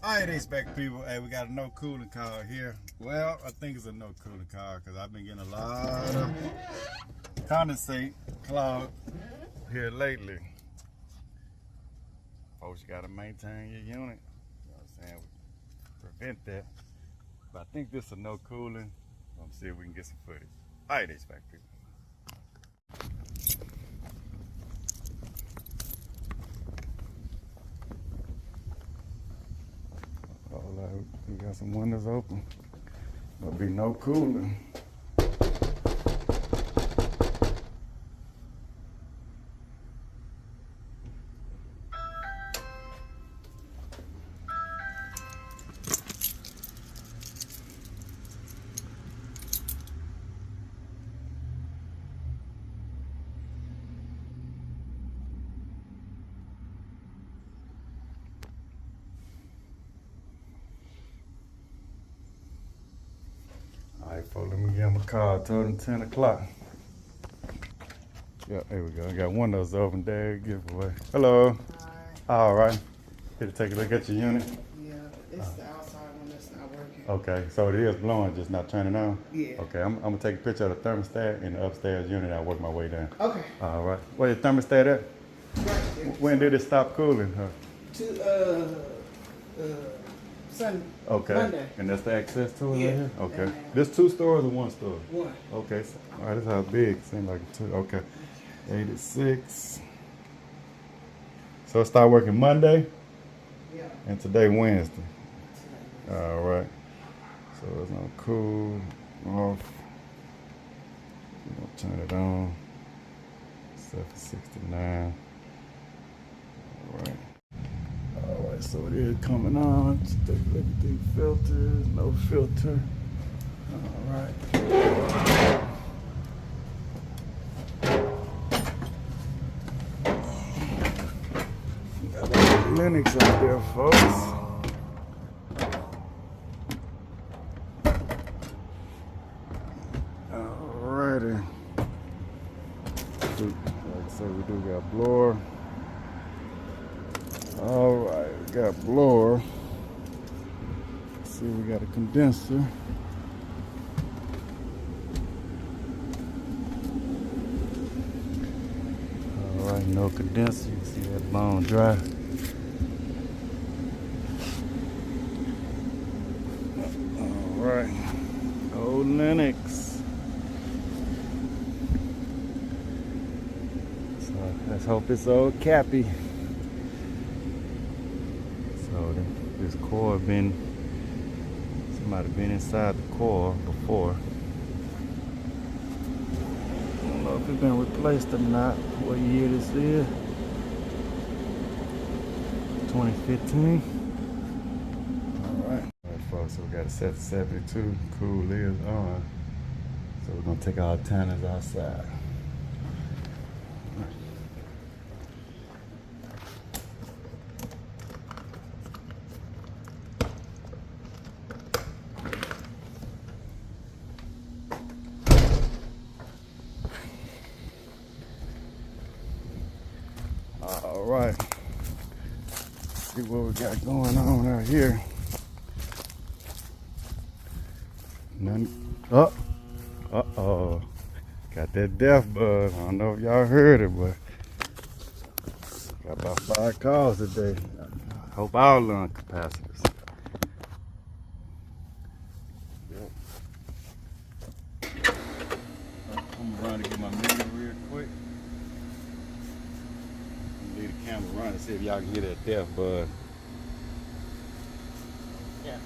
Alright, HVAC people. Hey, we got a no cooling call here. Well, I think it's a no cooling call because I've been getting a lot of condensate clogged here lately. Folks, you gotta maintain your unit. You know what I'm saying? Prevent that. But I think this is a no cooling. I'm see if we can get some footage. Alright, HVAC people. We got some windows open. There'll be no cooling. Alright, folks, let me give him a call. I told him 10 o'clock. Yeah, there we go. I got windows open there. Giveaway. Hello. Hi. Alright. Here to take a look at your unit. Yeah, it's the outside one that's not working. Okay, so it is blowing, just not turning on? Yeah. Okay, I'm gonna take a picture of the thermostat in the upstairs unit. I'll work my way down. Okay. Alright. Where your thermostat at? Right there. When did it stop cooling? Huh? Sunday. Okay. Monday. And that's the access to it? Yeah. Right here? Okay. This 2 stores or 1 store? 1. Okay. So, all right, this is how big. Seems like a 2. Okay. 86. So it started working Monday? Yeah. And today Wednesday. All right. So it's gonna cool off. We're gonna turn it on. 769. All right. Alright, so it is coming on. Just take a look at these filters. No filter. Alright. Got that Linux out there, folks. Alrighty. Like I said, we do got blower. Alright, we got blower. Let's see, we got a condenser. Alright, no condenser. You can see that bone dry. Alright, old Linux. So let's hope it's old Cappy. So this core somebody been inside the core before. I don't know if it's been replaced or not. What year this is? 2015. Alright. Alright folks, so we got a set to 72. Cool is on. So we're gonna take our tanners outside. All right, see what we got going on out here. None. Uh-oh. Got that death bug. I don't know if y'all heard it, but got about 5 calls today. I hope all on capacitors. Yep. I'm gonna run to get my meter real quick. Leave the camera running to see if y'all can hear that death bud. Yeah.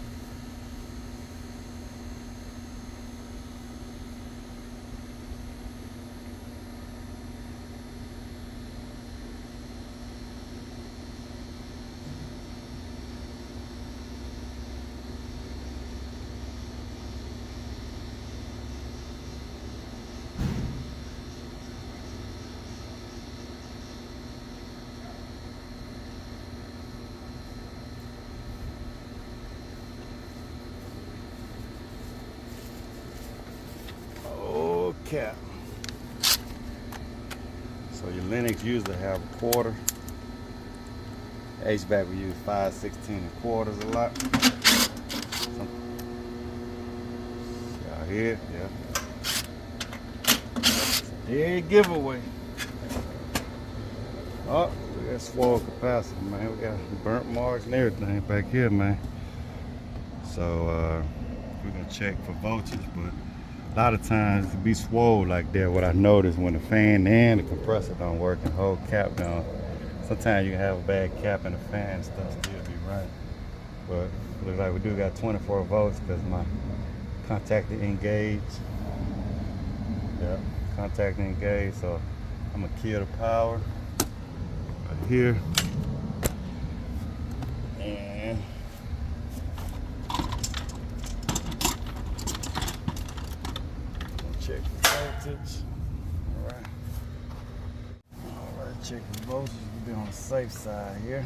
Cap. So your Linux usually have a quarter HVAC we use 5/16 a lot. Y'all hear it? Yeah. Dead giveaway. Oh, we got swole capacitor, man. We got burnt marks and everything back here, man. So we're gonna check for voltage, but a lot of times it be swole like that. What I noticed when the fan and the compressor don't work and the whole cap down, sometimes you can have a bad cap and the fan and stuff still be running. But it looks like we do got 24 volts because my contactor engaged. Yeah, contactor engaged, so I'm gonna kill the power right here. And check the voltage. Alright, check the voltage. We'll be on the safe side here.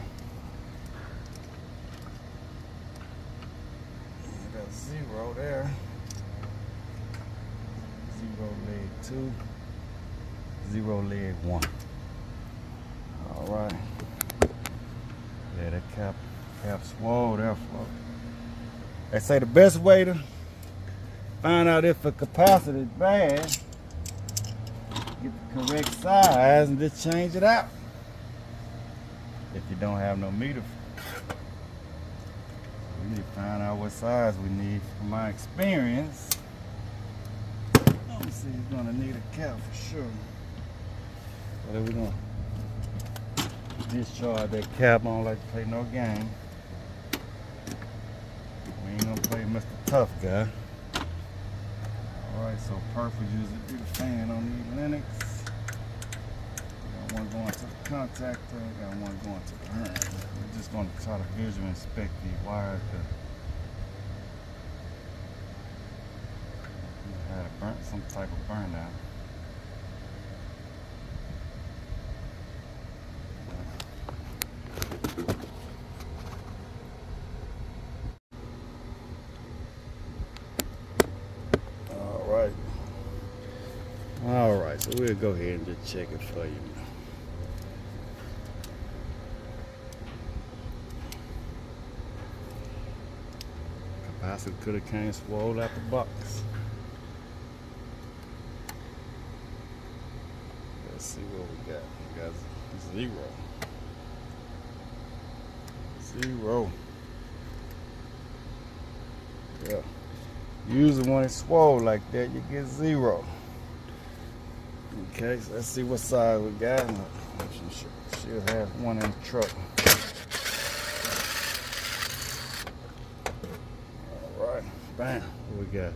We got 0 there. 0 leg 2. 0 leg 1. Alright. Yeah, that cap swole there, folks. They say the best way to find out if a capacitor is bad, get the correct size and just change it out. If you don't have no meter, we need to find out what size we need. From my experience, let me see, you're gonna need a cap for sure. But if we're gonna discharge that cap, I don't like to play no game. We ain't gonna play Mr. Tough Guy. Alright, so perfect usually do the fan on these Linux. Got one going to the contactor, got one going to the hand. We're just going to try to visually inspect the wires that had a burnt, some type of burnout. Alright, so we'll go ahead and just check it for you. Capacitor could have came swole out the box. Let's see what we got. We got 0. 0. Yeah. Usually when it's swole like that, you get 0. Okay, so let's see what size we got. She'll have one in the truck. Alright, bam. What we got?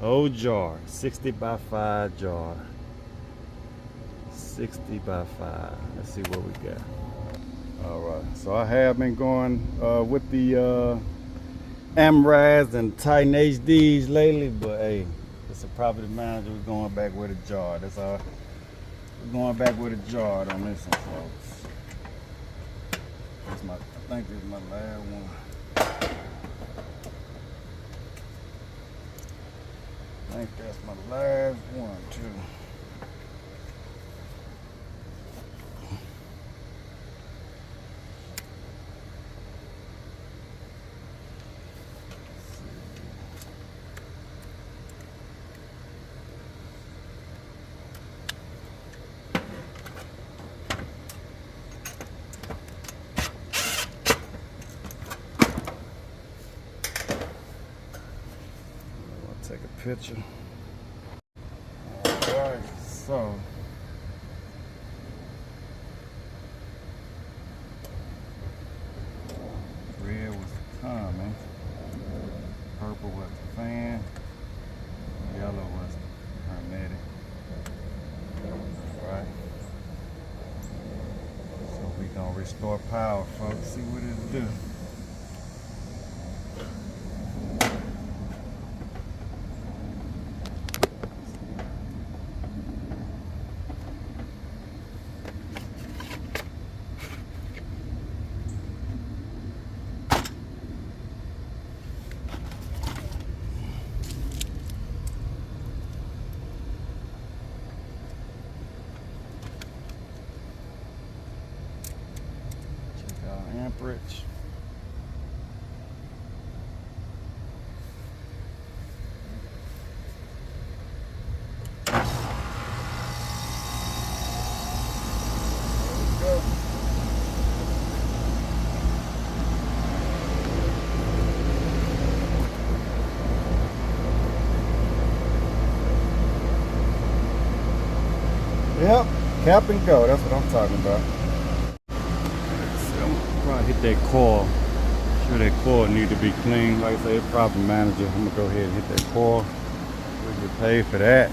Old jar, 60 by 5 jar. 60 by 5. Let's see what we got. Alright, so I have been going with the AMRADs and Titan HDs lately, but hey, it's a property manager. We're going back with a jar. That's all. We're going back with a jar on this one, folks. I think this is my last one. I think that's my last one too. Take a picture. Alright, so red was common, purple was the fan, yellow was the hermetic. Alright. So we gonna restore power, folks. See what it'll do. Cap and go, that's what I'm talking about. I'm gonna probably hit that coil. Sure that coil need to be clean. Like I say, problem manager. I'm gonna go ahead and hit that coil. We get paid for that.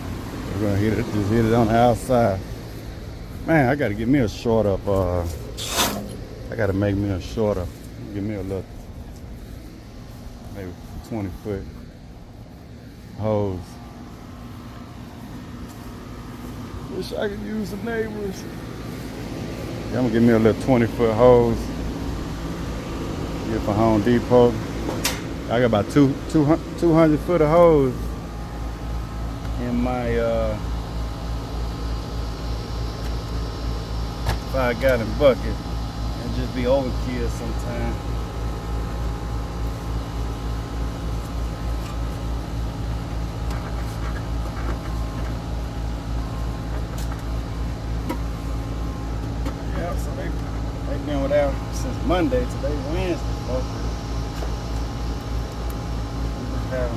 We're gonna hit it, just hit it on the outside. Man, I gotta get me a short up. I gotta make me a shorter. Give me a little, maybe 20-foot hose. Wish I could use the neighbors. Yeah, I'm gonna give me a little 20-foot hose. Get for Home Depot. I got about 200 foot of hose in my 5-gallon bucket. It just be overkill sometimes. Yeah, so they've been without since Monday. Today Wednesday, folks. We just have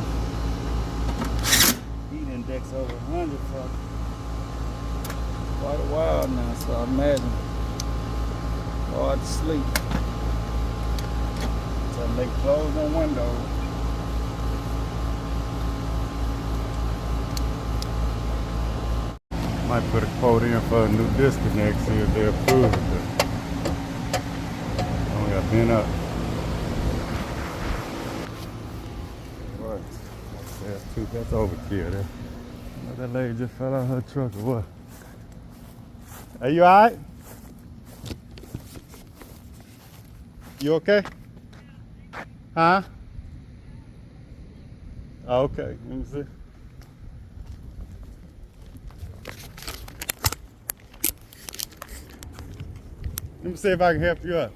heat index over 100 for quite a while now, so I imagine hard to sleep. So they close them windows. Might put a quote in for a new disconnect, see if they approve it. Only got bent up. Right. That's overkill. That lady just fell out of her truck or what? Are you alright? You okay? Huh? Oh, okay. Let me see. Let me see if I can help you up.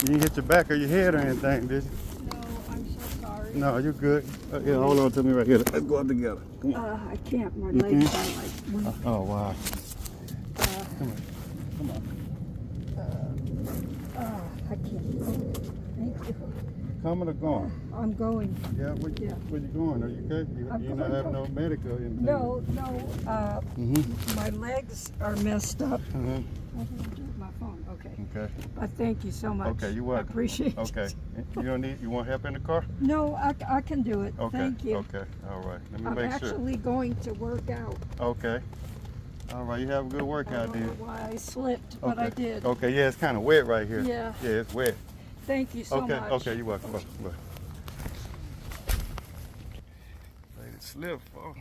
You didn't hit your back or your head or anything, did you? No, I'm so sorry. No, you're good. Here, hold on to me right here. Let's go up together. Come on. I can't. My legs are like weak. Oh, wow. Come on. Come on. I can't. Thank you. Coming or going? I'm going. Yeah, where you going? Are you okay? You're not having no medical anything? No. My legs are messed up. What did I do with my phone? Okay. Okay. Thank you so much. Okay, you're welcome. I appreciate it. Okay. You want help in the car? No, I can do it. Okay. Thank you. Okay. All right. Let me I'm make sure. actually going to work out. Okay. All right. You have a good workout I don't know then. why I slipped, but I did. Okay. Yeah, it's kind of wet right here. Yeah. Yeah, it's wet. Thank you so much. Okay. You're welcome. Look. Lady slipped, folks.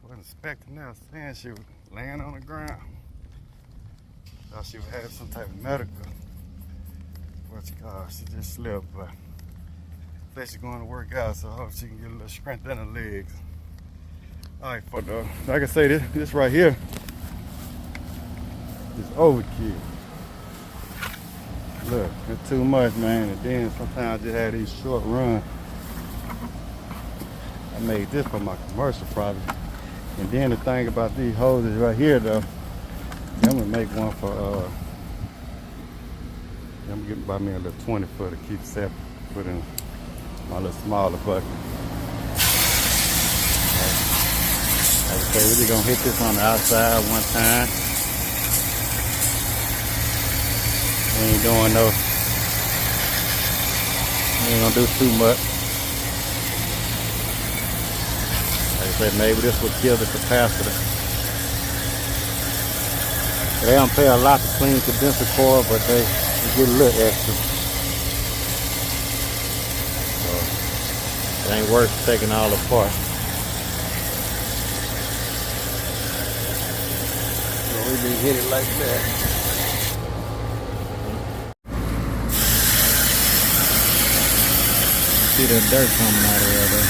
Wasn't expecting that. Saying she was laying on the ground. Thought she would have some type of medical. She just slipped, but bet she's going to work out, so I hope she can get a little strength in her legs. All right, for like I say, this right here is overkill. Look, it's too much, man. And then sometimes I just have these short runs. I made this for my commercial project. And then the thing about these hoses right here, though, I'm gonna make one for I'm gonna buy me a little 20 foot to keep separate, put in my little smaller bucket. Like I say, we're just gonna hit this on the outside one time. We ain't doing no, we ain't gonna do too much. Like I said, maybe this will kill the capacitor. They don't pay a lot to clean condenser coil, but they get a little extra. So it ain't worth taking all apart. So we just hit it like that. See the dirt coming out of there though.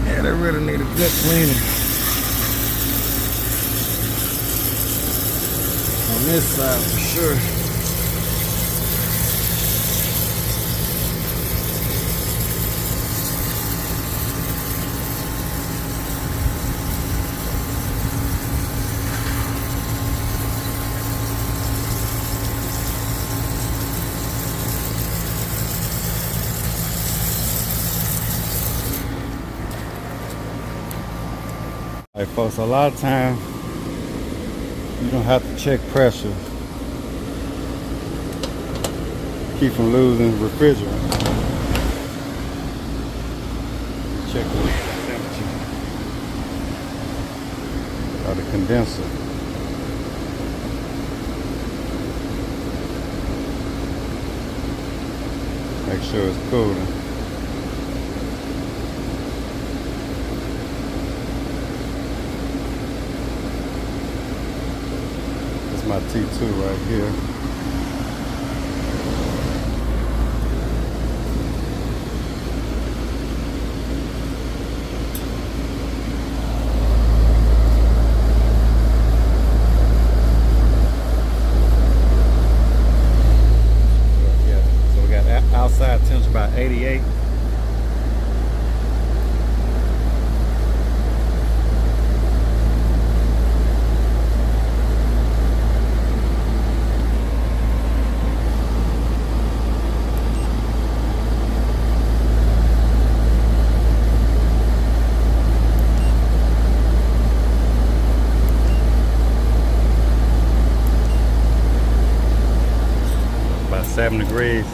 Yeah, they really need a good cleaning. On this side for sure. All right, folks, a lot of time you don't have to check pressure. Keep from losing refrigerant. Check the temperature of the condenser. Make sure it's cooling. That's my T2 right here. Outside temperature about 88. About 7 degrees.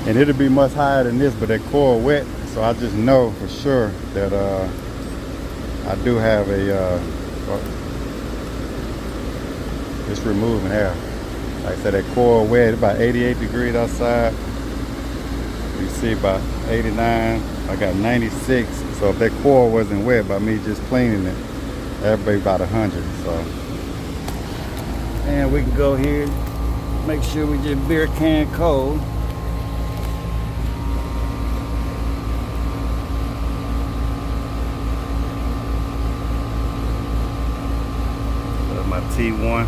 And it'll be much higher than this, but that coil wet, so I just know for sure that I do have it's removing air. Like I said, that coil wet, about 88 degrees outside. You see about 89, I got 96. So if that coil wasn't wet by me just cleaning it, that'd be about 100. So, and we can go here, make sure we just beer can cold. My T1.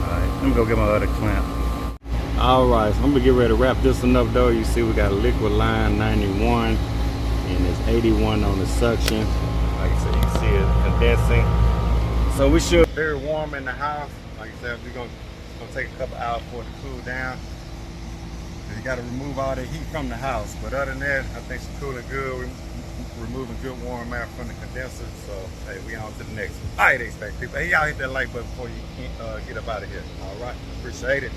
Alright, let me go get my other clamp. Alright, so I'm gonna get ready to wrap this one up though. You see we got a liquid line 91 and it's 81 on the suction. Like I said, you can see it condensing. So we should be very warm in the house. Like I said, we're gonna take a couple hours for it to cool down. You got to remove all the heat from the house, but other than that, I think it's cooling good. We're removing good warm air from the condenser. So hey, we on to the next one. All right, HVAC people. Hey, y'all hit that like button before you get up out of here. All right, appreciate it.